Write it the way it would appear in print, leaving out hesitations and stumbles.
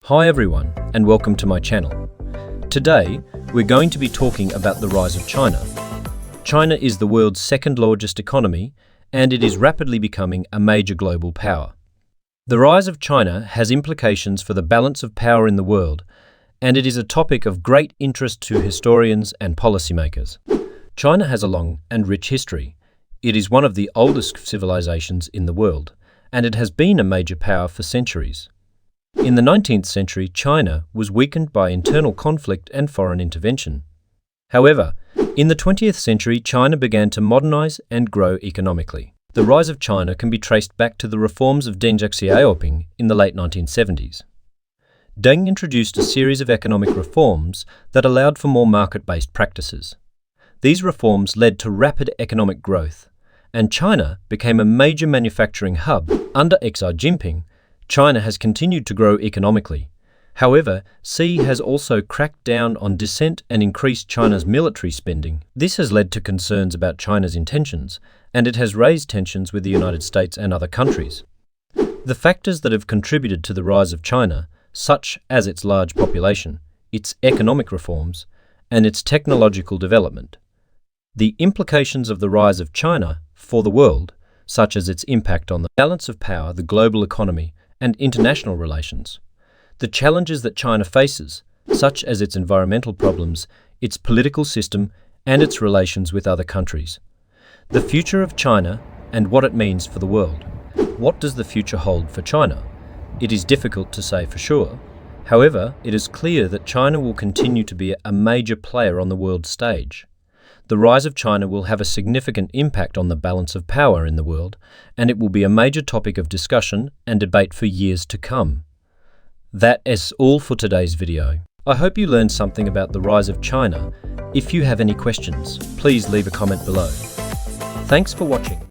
Hi everyone, and welcome to my channel. Today, we're going to be talking about the rise of China. China is the world's second largest economy, and it is rapidly becoming a major global power. The rise of China has implications for the balance of power in the world, and it is a topic of great interest to historians and policymakers. China has a long and rich history. It is one of the oldest civilizations in the world, and it has been a major power for centuries. In the 19th century, China was weakened by internal conflict and foreign intervention. However, in the 20th century, China began to modernize and grow economically. The rise of China can be traced back to the reforms of Deng Xiaoping in the late 1970s. Deng introduced a series of economic reforms that allowed for more market-based practices. These reforms led to rapid economic growth, and China became a major manufacturing hub. Under Xi Jinping, China has continued to grow economically. However, Xi has also cracked down on dissent and increased China's military spending. This has led to concerns about China's intentions, and it has raised tensions with the United States and other countries. The factors that have contributed to the rise of China, such as its large population, its economic reforms, and its technological development. The implications of the rise of China for the world, such as its impact on the balance of power, the global economy, and international relations. The challenges that China faces, such as its environmental problems, its political system, and its relations with other countries. The future of China and what it means for the world. What does the future hold for China? It is difficult to say for sure. However, it is clear that China will continue to be a major player on the world stage. The rise of China will have a significant impact on the balance of power in the world, and it will be a major topic of discussion and debate for years to come. That is all for today's video. I hope you learned something about the rise of China. If you have any questions, please leave a comment below. Thanks for watching.